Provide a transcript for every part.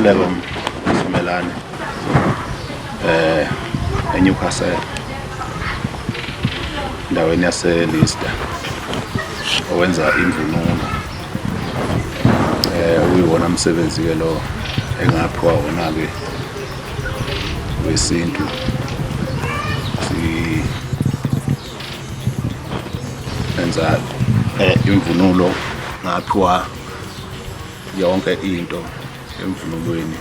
Khuleko Simelane eNewcastle endaweni yaseLeicester owenza imvunulo uyiwona umsebenzi ke lo engaphiwa wona ke wesintu enza imvunulo ngaphiwa yonke into emvunulweni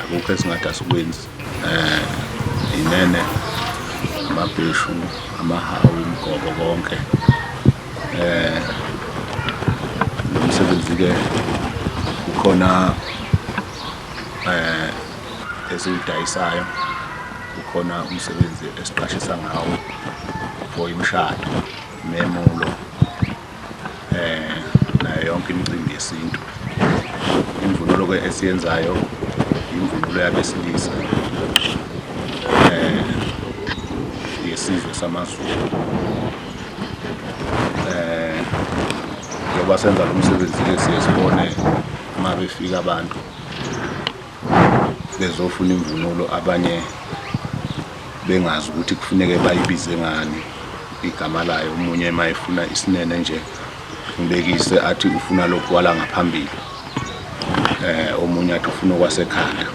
akukho esingathi asikwenzi inene amabheshu amahawu umgobo konke umsebenzi ke kukhona esiwudayisayo kukhona umsebenzi esiqashisa ngawo for imishado memulo nayo yonke imicimbi yesintu. Imvunulo ke esiyenzayo imvunulo yabesilisa yesizwe samaZulu njengoba senza lo msebenzi ke siye sibone uma befika abantu bezofuna imvunulo abanye bengazi ukuthi kufuneke bayibize ngani igama layo. Umunye mayefuna isinene nje umbekise athi ufuna lokhu wala ngaphambili, omunye athi ufuna okwasekhanda.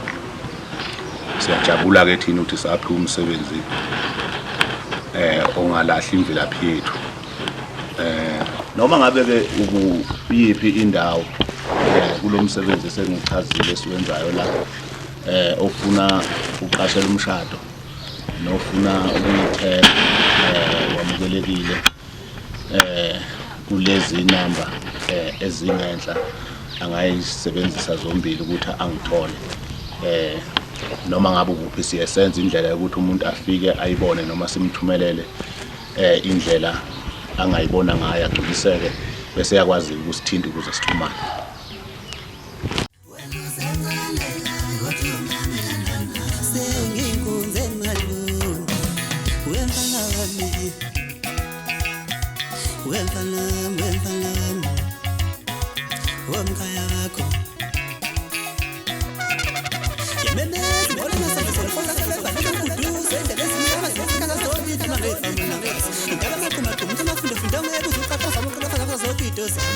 Siyajabula ke thina ukuthi saphiwa umsebenzi ongalahli imvelaphi yethu. Noma ngabe ke ukuyiphi indawo kulo msebenzi sengichazile esiwenzayo la ofuna uqashela umshado nofuna ukuyithela wamukelekile kulezi inamba ezingenhla angayisebenzisa zombili ukuthi angithole. Noma ngabe ukuphi siyesenza indlela yokuthi umuntu afike ayibone noma simthumelele indlela angayibona ngayo agculiseke bese yakwazi ukusithinta ukuze sixhumane.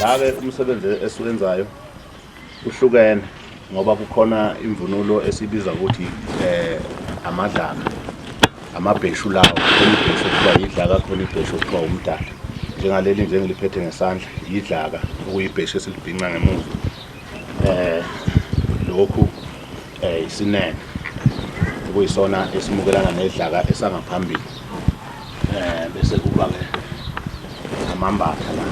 La-ke umsebenzi esiwenzayo uhlukene ngoba kukhona imvunulo esibiza ukuthi amadlaka, amabheshu lawo. Khona ibheshu ekuthiwa yidlaka, khona ibheshu ekuthiwa umdaka. Njengaleli nje engiliphethe ngesandla yidlaka okuyibheshu esilibhinqa ngemuva. Lokhu isinene okuyisona esimukelana nedlaka esangaphambili. Bese kuba ke amambatha la.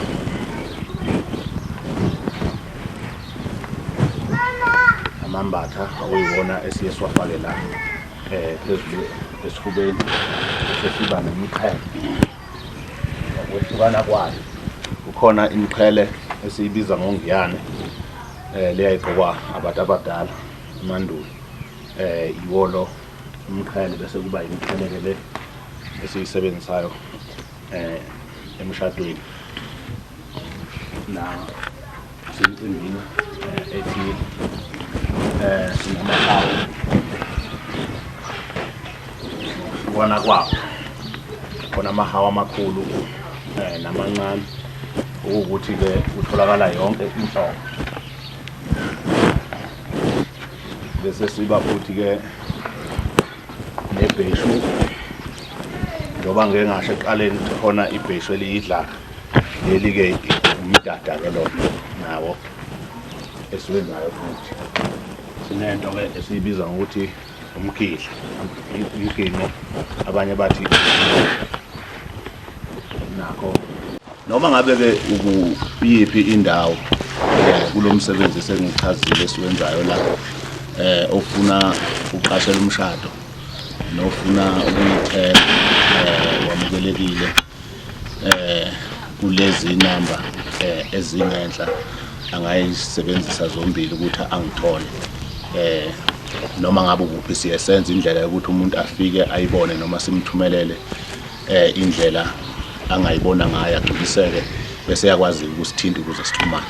Amambatha okuyiwona esiye siwafake la phezulu esifubeni sesiba nemiqhele. Ukwehlukana kwayo kukhona imiqhele esiyibiza ngongiyane leyayigqokwa abantu abadala emandulo, iwolo umqhele. Bese kuba imiqhele ke le esiyisebenzisayo emshadweni na semicimbini ethi sinamahawu wona kwawo khona amahawu amakhulu namancane ukuthi ke utholakala yonke inhlobo. Bese siba futhi ke nebheshu njengoba ngeke ngasho ekuqaleni khona ibheshu eliyidlaka leli ke umdada ke lo nawo esiwenzayo futhi. Sinento ke esiyibiza ngokuthi umgidla, umgidla abanye bathi nakho. Noma ngabe ke ukuyiphi indawo kulo msebenzi sengichazile esiwenzayo la ofuna uqashela umshado nofuna ukuyithela wamukelekile kulezi inamba ezingenhla angayisebenzisa zombili ukuthi angithole. Noma ngabe ukuphi siyesenza indlela yokuthi umuntu afike ayibone noma simthumelele indlela angayibona ngayo agculiseke bese yakwazi ukusithinta ukuze sixhumane.